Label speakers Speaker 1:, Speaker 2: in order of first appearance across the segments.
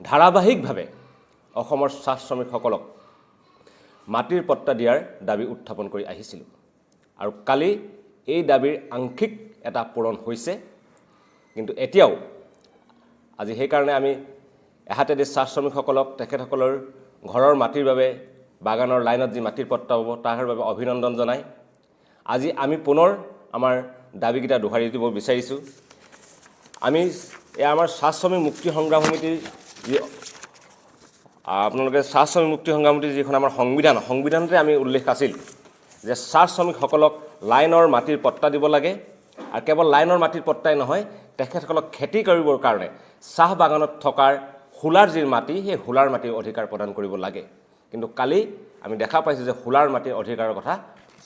Speaker 1: ধাৰাবাহিকভাৱে অসমৰ চাহ শ্ৰমিকসকলক মাটিৰ পট্টা দিয়াৰ দাবী উত্থাপন কৰি আহিছিলোঁ আৰু কালি এই দাবীৰ আংশিক এটা পূৰণ হৈছে কিন্তু এতিয়াও আজি সেইকাৰণে আমি এহাতেদি চাহ শ্ৰমিকসকলক তেখেতসকলৰ ঘৰৰ মাটিৰ বাবে বাগানৰ লাইনত যি মাটিৰ পট্টা হ'ব তাৰ বাবে অভিনন্দন জনাই আজি আমি পুনৰ আমাৰ দাবীকেইটা দোহাৰি দিব বিচাৰিছোঁ আমি আমাৰ চাহ শ্ৰমিক মুক্তি সংগ্ৰাম সমিতিৰ যি আপোনালোকে চাহ শ্ৰমিক মুক্তি সংগ্ৰাম সমিতিৰ যিখন আমাৰ সংবিধানতে আমি উল্লেখ আছিল যে চাহ শ্ৰমিকসকলক লাইনৰ মাটিৰ পট্টা দিব লাগে আৰু কেৱল লাইনৰ মাটিৰ পট্টাই নহয় তেখেতসকলক খেতি কৰিবৰ কাৰণে চাহ বাগানত থকাৰ হুলাৰ যি মাটি সেই হুলাৰ মাটিৰ অধিকাৰ প্ৰদান কৰিব লাগে কিন্তু কালি আমি দেখা পাইছোঁ যে হুলাৰ মাটিৰ অধিকাৰৰ কথা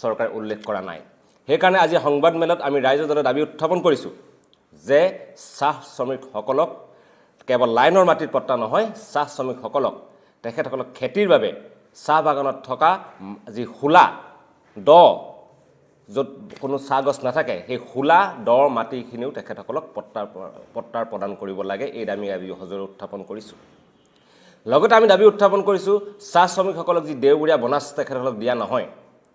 Speaker 1: চৰকাৰে উল্লেখ কৰা নাই সেইকাৰণে আজি সংবাদ মেলত আমি ৰাইজৰ দ্বাৰা দাবী উত্থাপন কৰিছোঁ যে চাহ শ্ৰমিকসকলক কেৱল লাইনৰ মাটিৰ পট্টা নহয় চাহ শ্ৰমিকসকলক তেখেতসকলক খেতিৰ বাবে চাহ বাগানত থকা যি হুলা দ য'ত কোনো চাহ গছ নাথাকে সেই হুলা দ মাটিখিনিও তেখেতসকলক পট্টাৰ প্ৰদান কৰিব লাগে এই দাবী আমি সজোৰে উত্থাপন কৰিছোঁ লগতে আমি দাবী উত্থাপন কৰিছোঁ চাহ শ্ৰমিকসকলক যি দেওবৰীয়া বোনাছ তেখেতসকলক দিয়া নহয়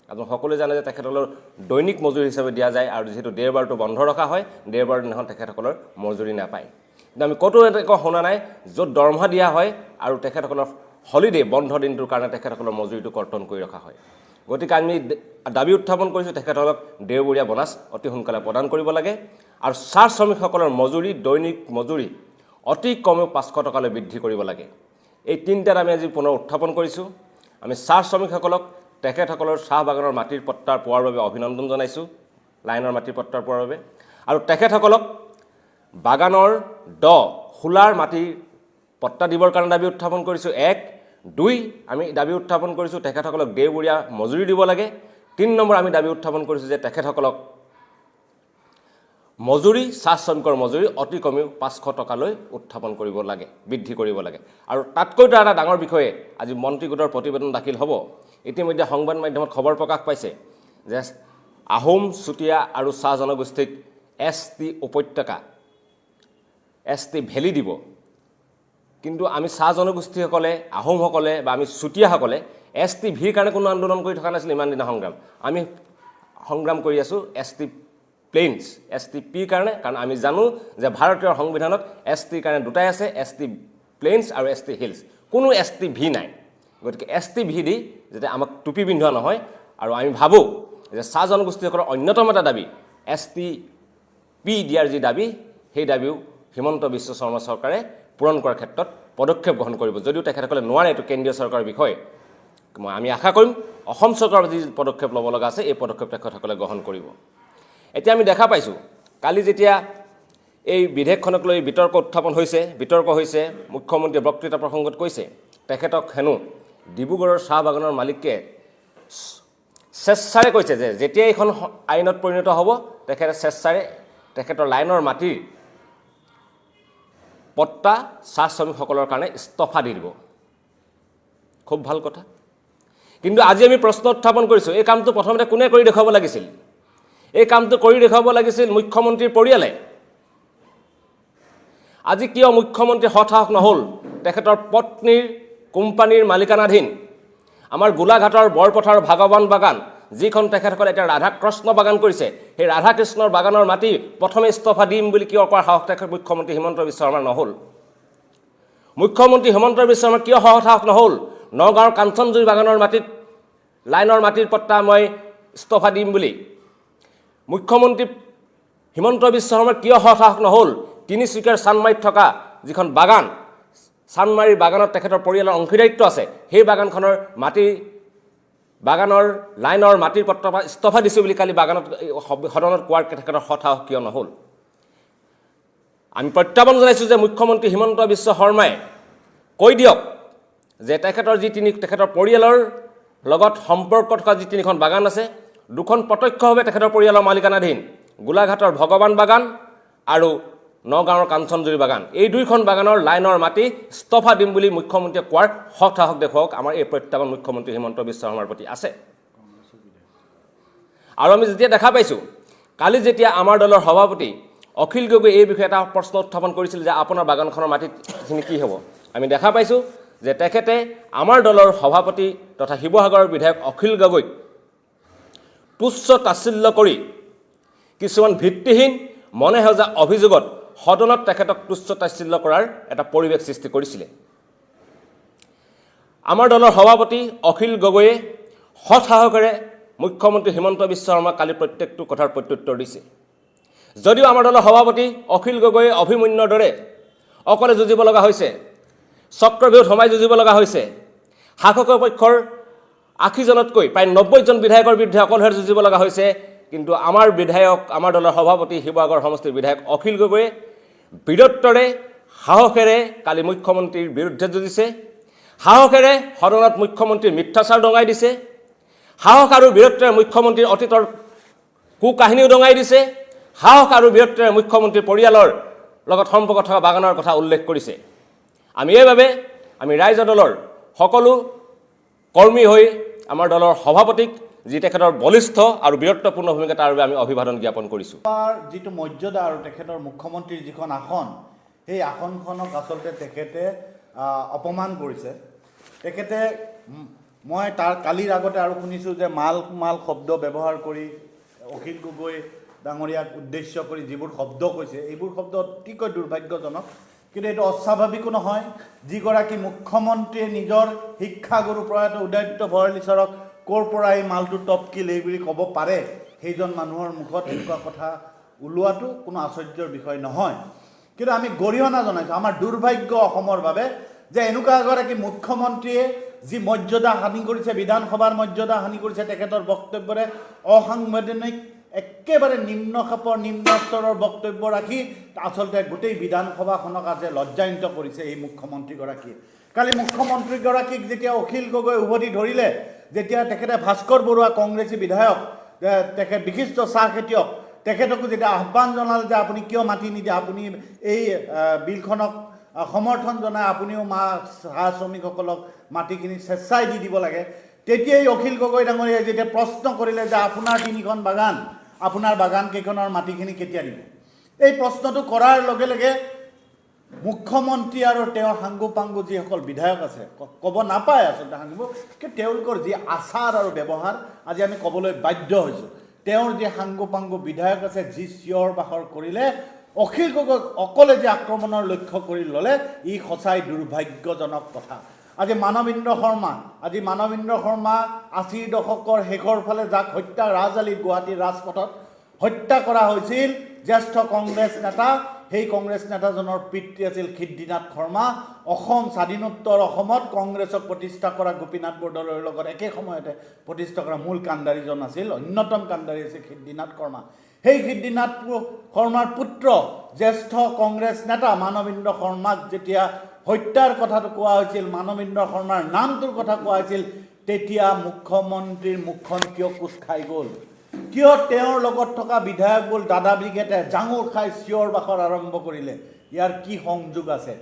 Speaker 1: আপোনালোক সকলোৱে জানে যে তেখেতসকলৰ দৈনিক মজুৰি হিচাপে দিয়া যায় আৰু যিহেতু দেওবাৰটো বন্ধ ৰখা হয় দেওবাৰ দিনাখন তেখেতসকলৰ মজুৰি নাপায় কিন্তু আমি ক'তো এনেকুৱা শুনা নাই য'ত দৰমহা দিয়া হয় আৰু তেখেতসকলৰ হলিডে বন্ধ দিনটোৰ কাৰণে তেখেতসকলৰ মজুৰিটো কৰ্তন কৰি ৰখা হয় গতিকে আমি দাবী উত্থাপন কৰিছোঁ তেখেতসকলক দেওবৰীয়া বোনাছ অতি সোনকালে প্ৰদান কৰিব লাগে আৰু চাহ শ্ৰমিকসকলৰ মজুৰি দৈনিক মজুৰি অতি কমেও 500 টকালৈ বৃদ্ধি কৰিব লাগে এই তিনিটাত আমি আজি পুনৰ উত্থাপন কৰিছোঁ আমি চাহ শ্ৰমিকসকলক তেখেতসকলৰ চাহ বাগানৰ মাটিৰ পট্টা পোৱাৰ বাবে অভিনন্দন জনাইছোঁ লাইনৰ মাটিৰ পট্টা পোৱাৰ বাবে আৰু তেখেতসকলক বাগানৰ দ হুলাৰ মাটিৰ পট্টা দিবৰ কাৰণে দাবী উত্থাপন কৰিছোঁ 1 2 আমি দাবী উত্থাপন কৰিছোঁ তেখেতসকলক দেওবৰীয়া মজুৰি দিব লাগে 3 নম্বৰ আমি দাবী উত্থাপন কৰিছোঁ যে তেখেতসকলক মজুৰি চাহ শ্ৰমিকৰ মজুৰি অতি কমেও 500 টকালৈ উত্থাপন কৰিব লাগে বৃদ্ধি কৰিব লাগে আৰু তাতকৈতো এটা ডাঙৰ বিষয়ে আজি মন্ত্ৰী গোটৰ প্ৰতিবেদন দাখিল হ'ব ইতিমধ্যে সংবাদ মাধ্যমত খবৰ প্ৰকাশ পাইছে যে আহোম চুতীয়া আৰু চাহ জনগোষ্ঠীক ST উপত্যকা ST ভেলি দিব কিন্তু আমি চাহ জনগোষ্ঠীসকলে আহোমসকলে বা আমি চুতীয়াসকলে ST ভিৰ কাৰণে কোনো আন্দোলন কৰি থকা নাছিল ইমান দিনা আমি সংগ্ৰাম কৰি আছোঁ ST প্লেইনছ ST পিৰ কাৰণে কাৰণ আমি জানো যে ভাৰতীয় সংবিধানত ST কাৰণে দুটাই আছে ST প্লেইনছ আৰু ST হিলছ কোনো ST ভি নাই গতিকে ST ভি দি যাতে আমাক টুপি পিন্ধোৱা নহয় আৰু আমি ভাবোঁ যে চাহ জনগোষ্ঠীসকলৰ অন্যতম এটা দাবী ST পি দিয়াৰ যি দাবী সেই দাবীও হিমন্ত বিশ্ব শৰ্মা চৰকাৰে পূৰণ কৰাৰ ক্ষেত্ৰত পদক্ষেপ গ্ৰহণ কৰিব যদিও তেখেতসকলে নোৱাৰে এইটো কেন্দ্ৰীয় চৰকাৰৰ বিষয় আমি আশা কৰিম অসম চৰকাৰৰ যি পদক্ষেপ ল'ব লগা আছে এই পদক্ষেপ তেখেতসকলে গ্ৰহণ কৰিব এতিয়া আমি দেখা পাইছোঁ কালি যেতিয়া এই বিধেয়কখনক লৈ বিতৰ্ক হৈছে মুখ্যমন্ত্ৰীয়ে বক্তৃতা প্ৰসংগত কৈছে তেখেতক হেনো ডিব্ৰুগড়ৰ চাহ বাগানৰ মালিকে স্বেচ্ছাৰে কৈছে যে যেতিয়া এইখন আইনত পৰিণত হ'ব তেখেতে স্বেচ্ছাৰে তেখেতৰ লাইনৰ মাটিৰ পট্টা চাহ শ্ৰমিকসকলৰ কাৰণে ইস্তফা দি দিব খুব ভাল কথা কিন্তু আজি আমি প্ৰশ্ন উত্থাপন কৰিছোঁ এই কামটো প্ৰথমতে কোনে কৰি দেখুৱাব লাগিছিল এই কামটো কৰি দেখুৱাব লাগিছিল মুখ্যমন্ত্ৰীৰ পৰিয়ালে আজি কিয় মুখ্যমন্ত্ৰী হতাশ নহ'ল তেখেতৰ পত্নীৰ কোম্পানীৰ মালিকানাধীন আমাৰ গোলাঘাটৰ বৰপথাৰ ভাগৱান বাগান যিখন তেখেতসকলে এতিয়া ৰাধাকৃষ্ণ বাগান কৰিছে সেই ৰাধাকৃষ্ণৰ বাগানৰ মাটি প্ৰথমে ইস্তফা দিম বুলি কিয় কোৱাৰ সাহস তেখেত মুখ্যমন্ত্ৰী হিমন্ত বিশ্ব শৰ্মাৰ নহ'ল মুখ্যমন্ত্ৰী হিমন্ত বিশ্ব শৰ্মাৰ কিয় সাহস নহ'ল নগাঁৱৰ কাঞ্চনজুৰি বাগানৰ মাটিত লাইনৰ মাটিৰ পট্টা মই ইস্তফা দিম বুলি মুখ্যমন্ত্ৰী হিমন্ত বিশ্ব শৰ্মাৰ কিয় সাহস নহ'ল তিনিচুকীয়াৰ চানমাৰীত থকা যিখন বাগান চানমাৰীৰ বাগানত তেখেতৰ পৰিয়ালৰ অংশীদাৰিত্ব আছে সেই বাগানখনৰ বাগানৰ লাইনৰ মাটিৰ পট্টা ইস্তফা দিছোঁ বুলি কালি বাগানত সদনত কোৱাৰ তেখেতৰ সাহস কিয় নহ'ল আমি প্ৰত্যাহ্বান জনাইছোঁ যে মুখ্যমন্ত্ৰী হিমন্ত বিশ্ব শৰ্মাই কৈ দিয়ক যে তেখেতৰ পৰিয়ালৰ লগত সম্পৰ্ক থকা যি তিনিখন বাগান আছে দুখন প্ৰত্যক্ষভাৱে তেখেতৰ পৰিয়ালৰ মালিকানাধীন গোলাঘাটৰ ভগৱান বাগান আৰু নগাঁৱৰ কাঞ্চনজুৰি বাগান এই দুইখন বাগানৰ লাইনৰ মাটি ইস্তফা দিম বুলি মুখ্যমন্ত্ৰীয়ে কোৱাৰ সাহস দেখুৱাওক আমাৰ এই প্ৰত্যাহ্বান মুখ্যমন্ত্ৰী হিমন্ত বিশ্ব শৰ্মাৰ প্ৰতি আছে আৰু আমি যেতিয়া দেখা পাইছোঁ কালি যেতিয়া আমাৰ দলৰ সভাপতি অখিল গগৈ এই বিষয়ে এটা প্ৰশ্ন উত্থাপন কৰিছিল যে আপোনাৰ বাগানখনৰ মাটিখিনি কি হ'ব আমি দেখা পাইছোঁ যে তেখেতে আমাৰ দলৰ সভাপতি তথা শিৱসাগৰৰ বিধায়ক অখিল গগৈক তুচ্ছ তাচ্ছিল্য কৰি কিছুমান ভিত্তিহীন মনে সজা অভিযোগত সদনত তেখেতক তুচ্ছ তাচ্ছিল্য কৰাৰ এটা পৰিৱেশ সৃষ্টি কৰিছিলে। আমাৰ দলৰ সভাপতি অখিল গগৈয়ে সৎসাহসেৰে মুখ্যমন্ত্ৰী হিমন্ত বিশ্ব শৰ্মাক কালি প্ৰত্যেকটো কথাৰ প্ৰত্যুত্তৰ দিছে। যদিও আমাৰ দলৰ সভাপতি অখিল গগৈয়ে অভিমন্যুৰ দৰে অকলে যুঁজিব লগা হৈছে, চক্ৰব্যূহত সোমাই যুঁজিব লগা হৈছে, শাসকৰ পক্ষৰ ৮০জনতকৈ প্ৰায় ৯০জন বিধায়কৰ বিৰুদ্ধে অকলশৰে যুঁজিব লগা হৈছে, কিন্তু আমাৰ বিধায়ক আমাৰ দলৰ সভাপতি শিৱসাগৰ সমষ্টিৰ বিধায়ক অখিল গগৈয়ে বীৰত্বৰে সাহসেৰে কালি মুখ্যমন্ত্ৰীৰ বিৰুদ্ধে যুঁজিছে, সাহসেৰে সদনত মুখ্যমন্ত্ৰীৰ মিথ্যাচাৰ দঙাই দিছে, সাহস আৰু বীৰত্বৰে মুখ্যমন্ত্ৰীৰ অতীতৰ কুকাহিনীও দঙাই দিছে, সাহস আৰু বীৰত্বৰে মুখ্যমন্ত্ৰীৰ পৰিয়ালৰ লগত সম্পৰ্ক থকা বাগানৰ কথা উল্লেখ কৰিছে। আমি এইভাবে আমি ৰাইজৰ দলৰ সকলো কৰ্মী হৈ আমাৰ দলৰ সভাপতিক যি তেখেতৰ বলিষ্ঠ আৰু বীৰত্বপূৰ্ণ ভূমিকা তাৰ বাবে আমি অভিবাদন জ্ঞাপন কৰিছোঁ।
Speaker 2: যিটো মৰ্যাদা আৰু তেখেতৰ মুখ্যমন্ত্ৰীৰ যিখন আসন, সেই আসনখনক আচলতে তেখেতে অপমান কৰিছে। তেখেতে মই তাৰ কালিৰ আগতে আৰু শুনিছোঁ যে মাল শব্দ ব্যৱহাৰ কৰি অখিল গগৈ ডাঙৰীয়াক উদ্দেশ্য কৰি যিবোৰ শব্দ কৈছে, এইবোৰ শব্দ অতিকৈ দুৰ্ভাগ্যজনক, কিন্তু এইটো অস্বাভাৱিকো নহয়। যিগৰাকী মুখ্যমন্ত্ৰীয়ে নিজৰ শিক্ষাগুৰু প্ৰয়াত উদয়াদিত্য ভৰালী ছাৰক ক'ৰ পৰা এই মালটো টপকিল এই বুলি ক'ব পাৰে, সেইজন মানুহৰ মুখত এনেকুৱা কথা ওলোৱাটো কোনো আশ্চৰ্যৰ বিষয় নহয়। কিন্তু আমি গৰিহণা জনাইছোঁ আমাৰ দুৰ্ভাগ্য অসমৰ বাবে যে এনেকুৱা এগৰাকী মুখ্যমন্ত্ৰীয়ে যি মৰ্যাদা হানি কৰিছে, বিধানসভাৰ মৰ্যাদা হানি কৰিছে, তেখেতৰ বক্তব্যৰে অসাংবিধানিক একেবাৰে নিম্ন খাপৰ নিম্ন স্তৰৰ বক্তব্য ৰাখি আচলতে গোটেই বিধানসভাখনক আজি লজ্জায়িত কৰিছে এই মুখ্যমন্ত্ৰীগৰাকী। কালি মুখ্যমন্ত্ৰীগৰাকীক যেতিয়া অখিল গগৈ উভতি ধৰিলে, যেতিয়া তেখেতে ভাস্কৰ বৰুৱা কংগ্ৰেছী বিধায়ক, তেখেত বিশিষ্ট চাহ খেতিয়ক, তেখেতকো যেতিয়া আহ্বান জনালে যে আপুনি কিয় মাতি নিদিয়ে, আপুনি এই বিলখনক সমৰ্থন জনাই আপুনিও চাহ শ্ৰমিকসকলক মাটিখিনি স্বেচ্ছাই দি দিব লাগে, তেতিয়াই অখিল গগৈ ডাঙৰীয়াই যেতিয়া প্ৰশ্ন কৰিলে যে আপোনাৰ ৩খন বাগান, আপোনাৰ বাগানকেইখনৰ মাটিখিনি কেতিয়া দিব, এই প্ৰশ্নটো কৰাৰ লগে লগে মুখ্যমন্ত্ৰী আৰু তেওঁৰ সাংগু পাংগু যিসকল বিধায়ক আছে, ক'ব নাপায় আচলতে সাংগু, কিন্তু তেওঁলোকৰ যি আচাৰ আৰু ব্যৱহাৰ আজি আমি ক'বলৈ বাধ্য হৈছোঁ। তেওঁৰ যি সাংগু পাংগু বিধায়ক আছে, যি চিঞৰ বাখৰ কৰিলে, অখিল গগৈক অকলে যে আক্ৰমণৰ লক্ষ্য কৰি ল'লে, ই সঁচাই দুৰ্ভাগ্যজনক কথা। আজি মানৱেন্দ্ৰ শৰ্মা ৮০ দশকৰ শেষৰ ফালে যাক হত্যা ৰাজআলিত গুৱাহাটীৰ ৰাজপথত হত্যা কৰা হৈছিল, জ্যেষ্ঠ কংগ্ৰেছ নেতা, সেই কংগ্ৰেছ নেতাজনৰ পিতৃ আছিল সিদ্ধিনাথ শৰ্মা। অসম স্বাধীনোত্তৰ অসমত কংগ্ৰেছক প্ৰতিষ্ঠা কৰা গোপীনাথ বৰদলৈৰ লগত একে সময়তে প্ৰতিষ্ঠা কৰা মূল কাণ্ডাৰীজন আছিল, অন্যতম কাণ্ডাৰী আছিল সিদ্ধিনাথ শৰ্মা। সেই সিদ্ধিনাথ শৰ্মাৰ পুত্ৰ জ্যেষ্ঠ কংগ্ৰেছ নেতা মানৱেন্দ্ৰ শৰ্মাক যেতিয়া হত্যাৰ কথাটো কোৱা হৈছিল, মানৱেন্দ্ৰ শৰ্মাৰ নামটোৰ কথা কোৱা হৈছিল, তেতিয়া মুখ্যমন্ত্ৰীৰ মুখখন কিয় কোচ খাই গ'ল? কিয় তেওঁৰ লগত থকা বিধায়কবোৰ দাদা ব্ৰিগেডে জাঙুৰ খাই চিঞৰ বাখৰ আৰম্ভ কৰিলে? ইয়াৰ কি সংযোগ আছে?